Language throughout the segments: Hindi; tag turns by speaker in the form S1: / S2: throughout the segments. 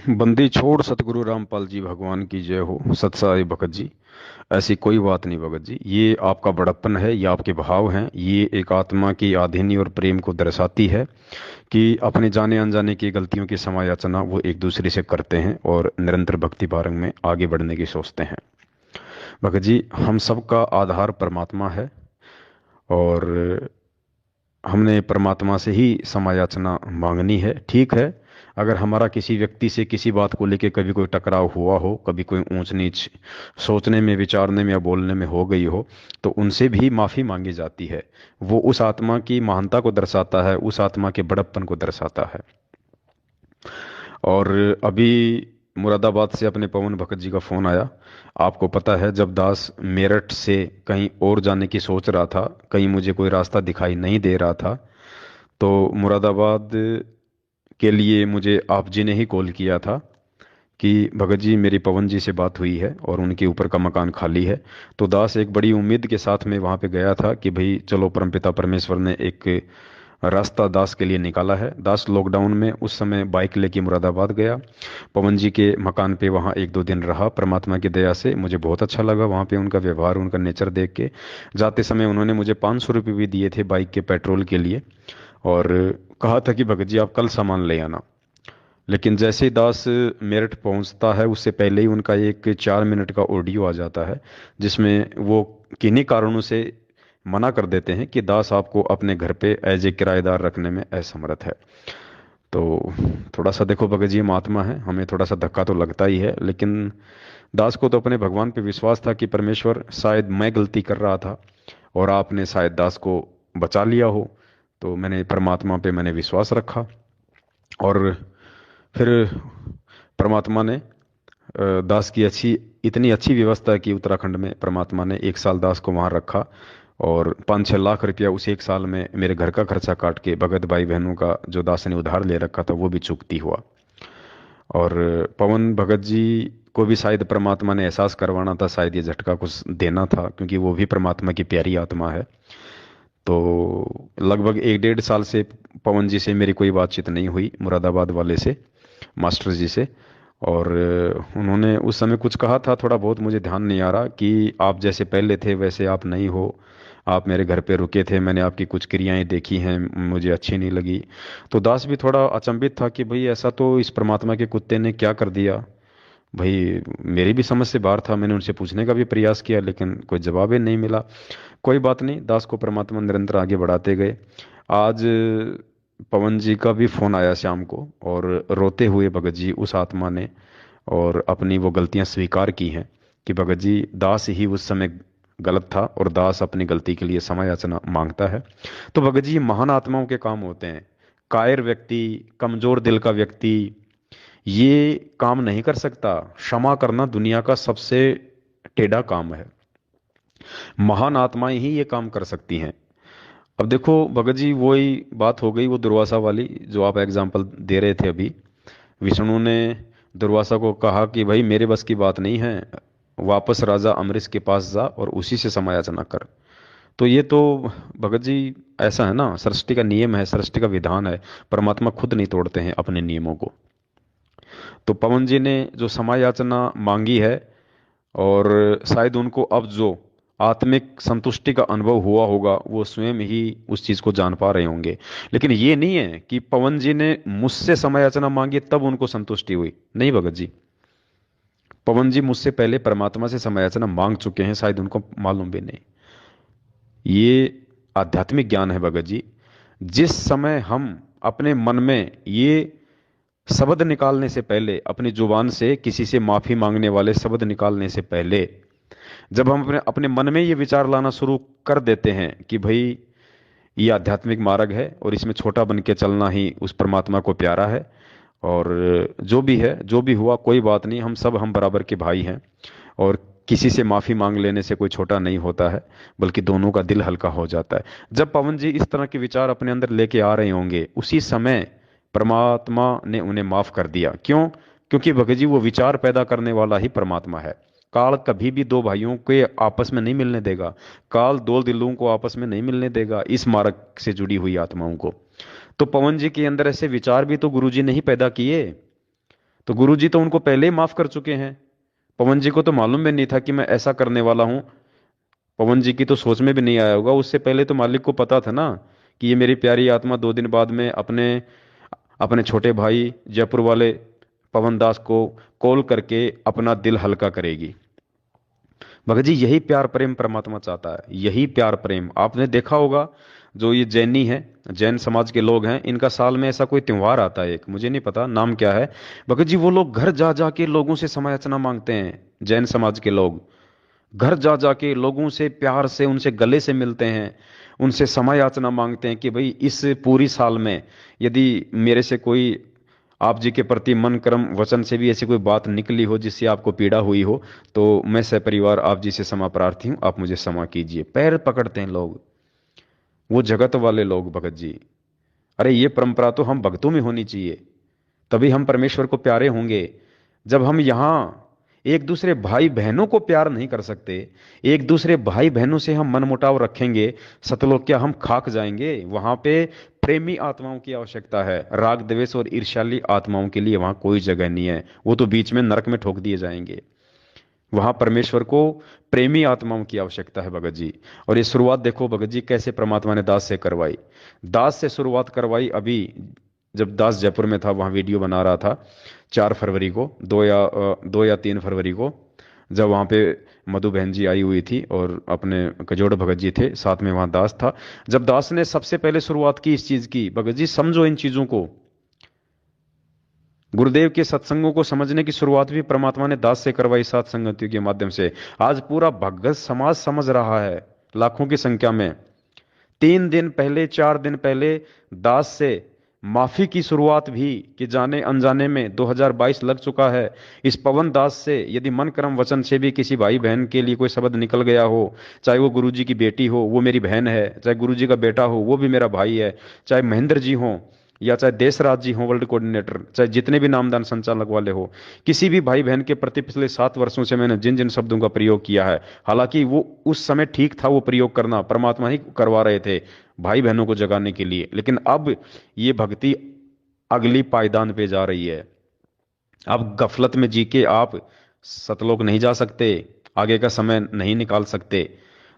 S1: बंदी छोड़ सतगुरु रामपाल जी भगवान की जय हो। सतसाई भगत जी। ऐसी कोई बात नहीं भगत जी, ये आपका बड़प्पन है, ये आपके भाव हैं, ये एक आत्मा की आधीनी और प्रेम को दर्शाती है कि अपने जाने अनजाने की गलतियों की समायाचना वो एक दूसरे से करते हैं और निरंतर भक्ति मार्ग में आगे बढ़ने की सोचते हैं। भगत जी, हम सबका आधार परमात्मा है और हमने परमात्मा से ही समायाचना मांगनी है। ठीक है, अगर हमारा किसी व्यक्ति से किसी बात को लेके कभी कोई टकराव हुआ हो, कभी कोई ऊंच नीच सोचने में, विचारने में या बोलने में हो गई हो, तो उनसे भी माफी मांगी जाती है। वो उस आत्मा की महानता को दर्शाता है, उस आत्मा के बड़प्पन को दर्शाता है। और अभी मुरादाबाद से अपने पवन भगत जी का फोन आया। आपको पता है, जब दास मेरठ से कहीं और जाने की सोच रहा था, कहीं मुझे कोई रास्ता दिखाई नहीं दे रहा था, तो मुरादाबाद के लिए मुझे आप जी ने ही कॉल किया था कि भगत जी, मेरी पवन जी से बात हुई है और उनके ऊपर का मकान खाली है। तो दास एक बड़ी उम्मीद के साथ में वहाँ पे गया था कि भाई चलो, परमपिता परमेश्वर ने एक रास्ता दास के लिए निकाला है। दास लॉकडाउन में उस समय बाइक लेके मुरादाबाद गया, पवन जी के मकान पे वहाँ एक दो दिन रहा। परमात्मा की दया से मुझे बहुत अच्छा लगा वहाँ पे उनका व्यवहार, उनका नेचर देख के। जाते समय उन्होंने मुझे 500 रुपये भी दिए थे बाइक के पेट्रोल के लिए, और कहा था कि भगत जी आप कल सामान ले आना। लेकिन जैसे ही दास मेरठ पहुंचता है, उससे पहले ही उनका एक 4 मिनट का ऑडियो आ जाता है, जिसमें वो किन्हीं कारणों से मना कर देते हैं कि दास आपको अपने घर पे एज ए किराएदार रखने में असमर्थ है। तो थोड़ा सा देखो भगत जी, हम आत्मा है, हमें थोड़ा सा धक्का तो लगता ही है, लेकिन दास को तो अपने भगवान पे विश्वास था कि परमेश्वर, शायद मैं गलती कर रहा था और आपने शायद दास को बचा लिया हो। तो मैंने परमात्मा पे मैंने विश्वास रखा, और फिर परमात्मा ने दास की इतनी अच्छी व्यवस्था की उत्तराखंड में। परमात्मा ने 1 साल दास को वहाँ रखा, और 5-6 लाख रुपया उस 1 साल में मेरे घर का खर्चा काट के भगत भाई बहनों का जो दास ने उधार ले रखा था वो भी चुकती हुआ। और पवन भगत जी को भी शायद परमात्मा ने एहसास करवाना था, शायद ये झटका कुछ देना था, क्योंकि वो भी परमात्मा की प्यारी आत्मा है। तो लगभग 1-1.5 साल से पवन जी से मेरी कोई बातचीत नहीं हुई, मुरादाबाद वाले से, मास्टर जी से। और उन्होंने उस समय कुछ कहा था, थोड़ा बहुत मुझे ध्यान नहीं आ रहा, कि आप जैसे पहले थे वैसे आप नहीं हो। आप मेरे घर पे रुके थे, मैंने आपकी कुछ क्रियाएं देखी हैं, मुझे अच्छी नहीं लगी। तो दास भी थोड़ा अचंभित था कि भाई ऐसा तो इस परमात्मा के कुत्ते ने क्या कर दिया। भाई मेरी भी समझ से बाहर था, मैंने उनसे पूछने का भी प्रयास किया लेकिन कोई जवाब ही नहीं मिला। कोई बात नहीं, दास को परमात्मा निरंतर आगे बढ़ाते गए। आज पवन जी का भी फोन आया शाम को, और रोते हुए भगत जी, उस आत्मा ने और अपनी वो गलतियां स्वीकार की हैं कि भगत जी, दास ही उस समय गलत था और दास अपनी गलती के लिए क्षमा याचना मांगता है। तो भगत जी, ये महान आत्माओं के काम होते हैं। कायर व्यक्ति, कमजोर दिल का व्यक्ति ये काम नहीं कर सकता। क्षमा करना दुनिया का सबसे टेढ़ा काम है। महान आत्माएं ही ये काम कर सकती हैं। अब देखो भगत जी, वही बात हो गई वो दुर्वासा वाली, जो आप एग्जाम्पल दे रहे थे अभी। विष्णु ने दुर्वासा को कहा कि भाई मेरे बस की बात नहीं है, वापस राजा अम्बरीश के पास जा और उसी से समायाचना कर। तो ये तो भगत जी ऐसा है ना, सृष्टि का नियम है, सृष्टि का विधान है। परमात्मा खुद नहीं तोड़ते हैं अपने नियमों को। तो पवन जी ने जो समायाचना मांगी है, और शायद उनको अब जो आत्मिक संतुष्टि का अनुभव हुआ होगा, वो स्वयं ही उस चीज को जान पा रहे होंगे। लेकिन ये नहीं है कि पवन जी ने मुझसे समय याचना मांगी तब उनको संतुष्टि हुई, नहीं भगत जी। पवन जी मुझसे पहले परमात्मा से समय याचना मांग चुके हैं, शायद उनको मालूम भी नहीं। ये आध्यात्मिक ज्ञान है भगत जी। जिस समय हम अपने मन में ये शब्द निकालने से पहले, अपनी जुबान से किसी से माफी मांगने वाले शब्द निकालने से पहले, जब हम अपने अपने मन में ये विचार लाना शुरू कर देते हैं कि भाई ये आध्यात्मिक मार्ग है और इसमें छोटा बन के चलना ही उस परमात्मा को प्यारा है, और जो भी है जो भी हुआ कोई बात नहीं, हम बराबर के भाई हैं, और किसी से माफी मांग लेने से कोई छोटा नहीं होता है, बल्कि दोनों का दिल हल्का हो जाता है। जब पवन जी इस तरह के विचार अपने अंदर लेके आ रहे होंगे, उसी समय परमात्मा ने उन्हें माफ कर दिया। क्यों? क्योंकि भगत जी, वो विचार पैदा करने वाला ही परमात्मा है। काल कभी भी दो भाइयों के आपस में नहीं मिलने देगा। काल दो दिलों को आपस में नहीं मिलने देगा, इस मार्ग से जुड़ी हुई आत्माओं को। तो पवन जी के अंदर ऐसे विचार भी तो गुरु जी ने ही पैदा किए। तो गुरुजी तो उनको पहले ही माफ कर चुके हैं। पवन जी को तो मालूम भी नहीं था कि मैं ऐसा करने वाला हूं। पवन जी की तो सोच में भी नहीं आया होगा, उससे पहले तो मालिक को पता था ना कि ये मेरी प्यारी आत्मा 2 दिन बाद में अपने अपने छोटे भाई जयपुर वाले पवन दास को कॉल करके अपना दिल हल्का करेगी। भगत जी यही प्यार प्रेम परमात्मा चाहता है, यही प्यार प्रेम आपने देखा होगा। जो ये जैनी है, जैन समाज के लोग हैं, इनका साल में ऐसा कोई त्योहार आता है, एक मुझे नहीं पता नाम क्या है। भगत जी वो लोग घर जा जा के लोगों से समायाचना मांगते हैं। जैन समाज के लोग घर जा जा के लोगों से प्यार से उनसे गले से मिलते हैं, उनसे समय याचना मांगते हैं कि भाई इस पूरी साल में यदि मेरे से कोई आप जी के प्रति मन कर्म वचन से भी ऐसी कोई बात निकली हो जिससे आपको पीड़ा हुई हो, तो मैं सपरिवार आप जी से क्षमा प्रार्थी हूं, आप मुझे क्षमा कीजिए। पैर पकड़ते हैं लोग, वो जगत वाले लोग भगत जी। अरे ये परंपरा तो हम भक्तों में होनी चाहिए, तभी हम परमेश्वर को प्यारे होंगे। जब हम यहाँ एक दूसरे भाई बहनों को प्यार नहीं कर सकते, एक दूसरे भाई बहनों से हम मनमुटाव रखेंगे, सतलोक क्या हम खाक जाएंगे? वहां पे प्रेमी आत्माओं की आवश्यकता है, राग द्वेष और ईर्ष्याली आत्माओं के लिए वहां कोई जगह नहीं है, वो तो बीच में नरक में ठोक दिए जाएंगे। वहां परमेश्वर को प्रेमी आत्माओं की आवश्यकता है भगत जी। और ये शुरुआत देखो भगत जी कैसे परमात्मा ने दास से करवाई। दास से शुरुआत करवाई अभी, जब दास जयपुर में था, वहां वीडियो बना रहा था 4 फरवरी को, 2 या 3 फरवरी को, जब वहां पे मधु बहन जी आई हुई थी और अपने कजोड़ भगत जी थे साथ में, वहां दास था। जब दास ने सबसे पहले शुरुआत की इस चीज की, भगत जी समझो इन चीजों को, गुरुदेव के सत्संगों को समझने की शुरुआत भी परमात्मा ने दास से करवाई, सात संगतियों के माध्यम से। आज पूरा भगत समाज समझ रहा है, लाखों की संख्या में। 3 दिन पहले, 4 दिन पहले दास से माफी की शुरुआत भी, कि जाने अनजाने में 2022 लग चुका है। इस पवन दास से यदि मन कर्म वचन से भी किसी भाई बहन के लिए कोई शब्द निकल गया हो, चाहे वो गुरुजी की बेटी हो वो मेरी बहन है, चाहे गुरुजी का बेटा हो वो भी मेरा भाई है, चाहे महेंद्र जी हो या चाहे देशराज जी हो वर्ल्ड कोऑर्डिनेटर, चाहे जितने भी नामदान संचालक वाले हो, किसी भी भाई बहन के प्रति पिछले 7 वर्षों से मैंने जिन जिन शब्दों का प्रयोग किया है, हालांकि वो उस समय ठीक था, वो प्रयोग करना परमात्मा ही करवा रहे थे भाई बहनों को जगाने के लिए, लेकिन अब ये भक्ति अगली पायदान पे जा रही है। अब गफलत में जी के आप सतलोक नहीं जा सकते, आगे का समय नहीं निकाल सकते।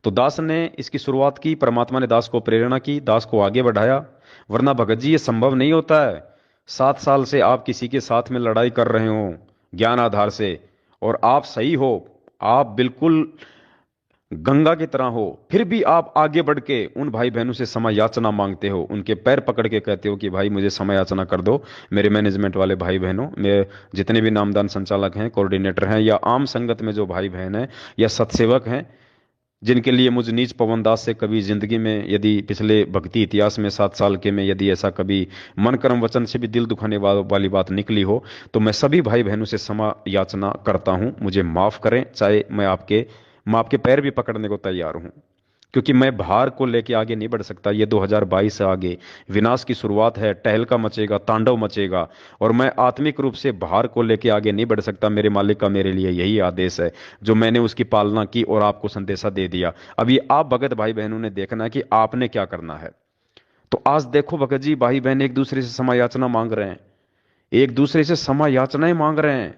S1: तो दास ने इसकी शुरुआत की, परमात्मा ने दास को प्रेरणा की, दास को आगे बढ़ाया। वरना भगत जी ये संभव नहीं होता है। 7 साल से आप किसी के साथ में लड़ाई कर रहे हो ज्ञान आधार से, और आप सही हो, आप बिल्कुल गंगा की तरह हो, फिर भी आप आगे बढ़ के उन भाई बहनों से समय याचना मांगते हो, उनके पैर पकड़ के कहते हो कि भाई मुझे समय याचना कर दो। मेरे मैनेजमेंट वाले भाई बहनों, मेरे जितने भी नामदान संचालक हैं, कोऑर्डिनेटर हैं, या आम संगत में जो भाई बहन हैं या सत्सेवक हैं, जिनके लिए मुझ नीच पवन दास से कभी जिंदगी में, यदि पिछले भक्ति इतिहास में 7 साल के में यदि ऐसा कभी मन कर्म वचन से भी दिल दुखाने वाली बात निकली हो, तो मैं सभी भाई बहनों से क्षमा याचना करता हूं, मुझे माफ करें। चाहे मैं आपके पैर भी पकड़ने को तैयार हूं, क्योंकि मैं भार को लेके आगे नहीं बढ़ सकता। ये 2022 से आगे विनाश की शुरुआत है, टहलका मचेगा, तांडव मचेगा, और मैं आत्मिक रूप से भार को लेके आगे नहीं बढ़ सकता। मेरे मालिक का मेरे लिए यही आदेश है, जो मैंने उसकी पालना की और आपको संदेशा दे दिया। अब ये आप भगत भाई बहनों ने देखना है कि आपने क्या करना है। तो आज देखो भगत जी, भाई बहन एक दूसरे से क्षमा याचना मांग रहे हैं, एक दूसरे से क्षमा याचनाएं मांग रहे हैं।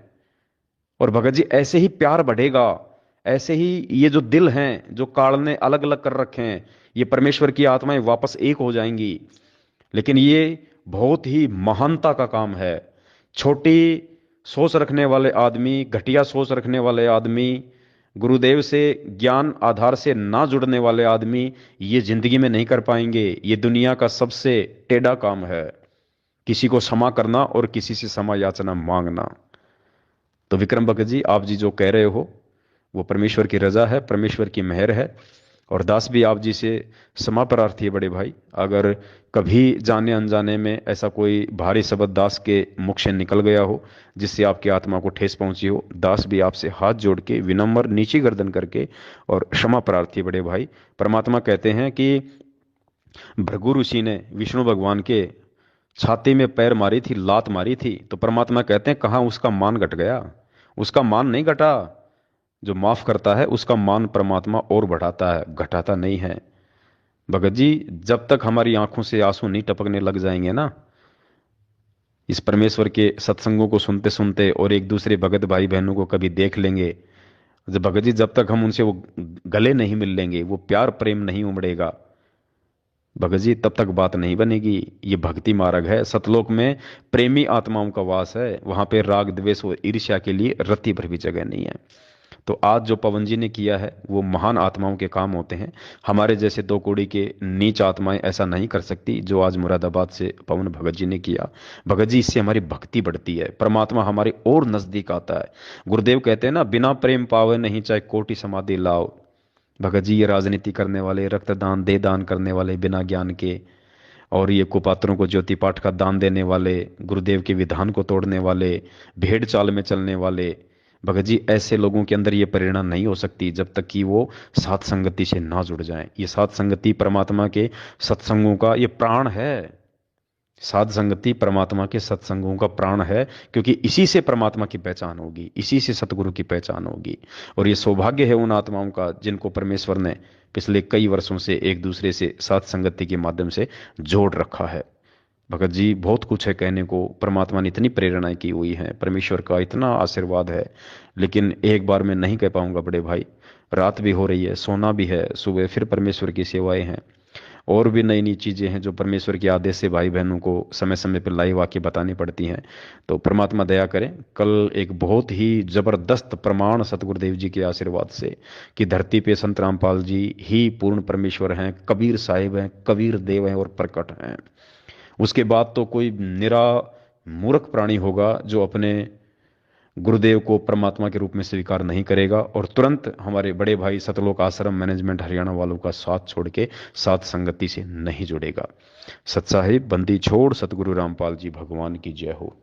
S1: और भगत जी ऐसे ही प्यार बढ़ेगा, ऐसे ही ये जो दिल हैं जो काल ने अलग अलग कर रखे हैं, ये परमेश्वर की आत्माएं वापस एक हो जाएंगी। लेकिन ये बहुत ही महानता का काम है। छोटी सोच रखने वाले आदमी, घटिया सोच रखने वाले आदमी, गुरुदेव से ज्ञान आधार से ना जुड़ने वाले आदमी ये जिंदगी में नहीं कर पाएंगे। ये दुनिया का सबसे टेढ़ा काम है, किसी को क्षमा करना और किसी से क्षमा याचना मांगना। तो विक्रम भगत जी, आप जी जो कह रहे हो वो परमेश्वर की रजा है, परमेश्वर की मेहर है। और दास भी आप जी से क्षमा प्रार्थी है बड़े भाई, अगर कभी जाने अनजाने में ऐसा कोई भारी शब्द दास के मुख से निकल गया हो जिससे आपकी आत्मा को ठेस पहुंची हो, दास भी आपसे हाथ जोड़ के विनम्र नीची गर्दन करके और क्षमा प्रार्थी है बड़े भाई। परमात्मा कहते हैं कि भृगु ऋषि ने विष्णु भगवान के छाती में पैर मारी थी, लात मारी थी, तो परमात्मा कहते हैं कहाँ उसका मान घट गया? उसका मान नहीं घटा। जो माफ करता है उसका मान परमात्मा और बढ़ाता है, घटाता नहीं है। भगत जी जब तक हमारी आंखों से आंसू नहीं टपकने लग जाएंगे ना, इस परमेश्वर के सत्संगों को सुनते सुनते और एक दूसरे भगत भाई बहनों को कभी देख लेंगे, जब भगत जी जब तक हम उनसे वो गले नहीं मिल लेंगे, वो प्यार प्रेम नहीं उमड़ेगा भगत जी, तब तक बात नहीं बनेगी। ये भक्ति मार्ग है, सतलोक में प्रेमी आत्माओं का वास है, वहां पे राग द्वेष और ईर्ष्या के लिए रत्ती भर भी जगह नहीं है। तो आज जो पवन जी ने किया है वो महान आत्माओं के काम होते हैं। हमारे जैसे दो कौड़ी के नीच आत्माएं ऐसा नहीं कर सकती जो आज मुरादाबाद से पवन भगत जी ने किया। भगत जी, इससे हमारी भक्ति बढ़ती है, परमात्मा हमारे और नजदीक आता है। गुरुदेव कहते हैं ना, बिना प्रेम पावे नहीं चाहे कोटि समाधि लाओ। भगत जी, ये राजनीति करने वाले, रक्तदान दे दान करने वाले बिना ज्ञान के, और ये कुपात्रों को ज्योति पाठ का दान देने वाले, गुरुदेव के विधान को तोड़ने वाले, भेड़ चाल में चलने वाले, भगत जी ऐसे लोगों के अंदर ये प्रेरणा नहीं हो सकती जब तक कि वो सात संगति से ना जुड़ जाएं। ये सात संगति परमात्मा के सत्संगों का ये प्राण है। साध संगति परमात्मा के सत्संगों का प्राण है, क्योंकि इसी से परमात्मा की पहचान होगी, इसी से सतगुरु की पहचान होगी। और ये सौभाग्य है उन आत्माओं का जिनको परमेश्वर ने पिछले कई वर्षों से एक दूसरे से साध संगति के माध्यम से जोड़ रखा है। भगत जी, बहुत कुछ है कहने को, परमात्मा ने इतनी प्रेरणाएं की हुई है, परमेश्वर का इतना आशीर्वाद है, लेकिन एक बार मैं नहीं कह पाऊंगा बड़े भाई। रात भी हो रही है, सोना भी है, सुबह फिर परमेश्वर की सेवाएं हैं, और भी नई नई चीजें हैं जो परमेश्वर के आदेश से भाई बहनों को समय समय पर लाइव आके बतानी पड़ती हैं। तो परमात्मा दया करें, कल एक बहुत ही जबरदस्त प्रमाण सतगुरुदेव जी के आशीर्वाद से कि धरती पे संत रामपाल जी ही पूर्ण परमेश्वर हैं, कबीर साहिब हैं, कबीर देव हैं और प्रकट हैं। उसके बाद तो कोई निरा मूर्ख प्राणी होगा जो अपने गुरुदेव को परमात्मा के रूप में स्वीकार नहीं करेगा और तुरंत हमारे बड़े भाई सतलोक आश्रम मैनेजमेंट हरियाणा वालों का साथ छोड़ के साथ संगति से नहीं जुड़ेगा। सत साहिब, बंदी छोड़, सतगुरु रामपाल जी भगवान की जय हो।